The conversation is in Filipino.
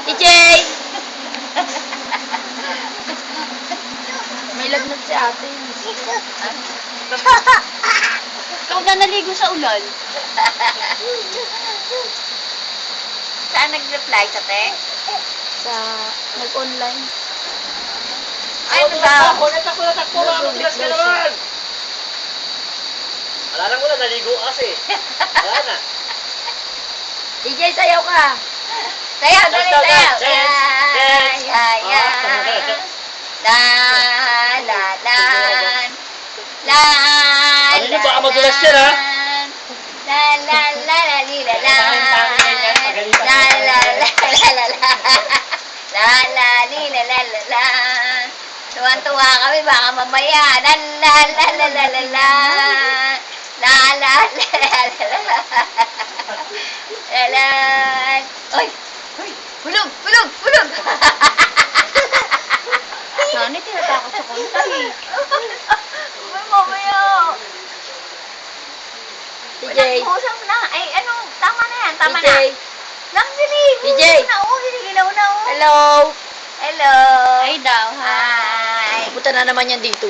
EJ! May lagnat si ate. Ikaw na naligo sa ulan. Saan nag-reply sa text? Sa nag-online. Ay, ano ba? Natakbo, mamulas ka naman! Wala lang muna, naligo kasi. Wala na. EJ, sayaw ka. Sayaw, dali, Dance, sayaw. dance, dance. Ay, ay, La, la, la. La, Ano yun, baka madulas yan, ha? La, la, la, la, li, la, la. La, la, la, la, la, la. La, la, li, la, la, la, la. Tuwan-tuwa kami, baka mamaya. La, la, la, la, la, la, la. La, la, la, la, la, la. La, la. Oy! Oy! Hulog! Hulog! Hulog! Nani, tinatakot sa konta eh. May mamaya. EJ! Nagpusang na. Ay, ano? Tama na yan. Tama EJ! na. Lang, dili. EJ! Hinigilaw na, oh. Hello! Hello. Hi daw, Hi. Punta na naman yan dito.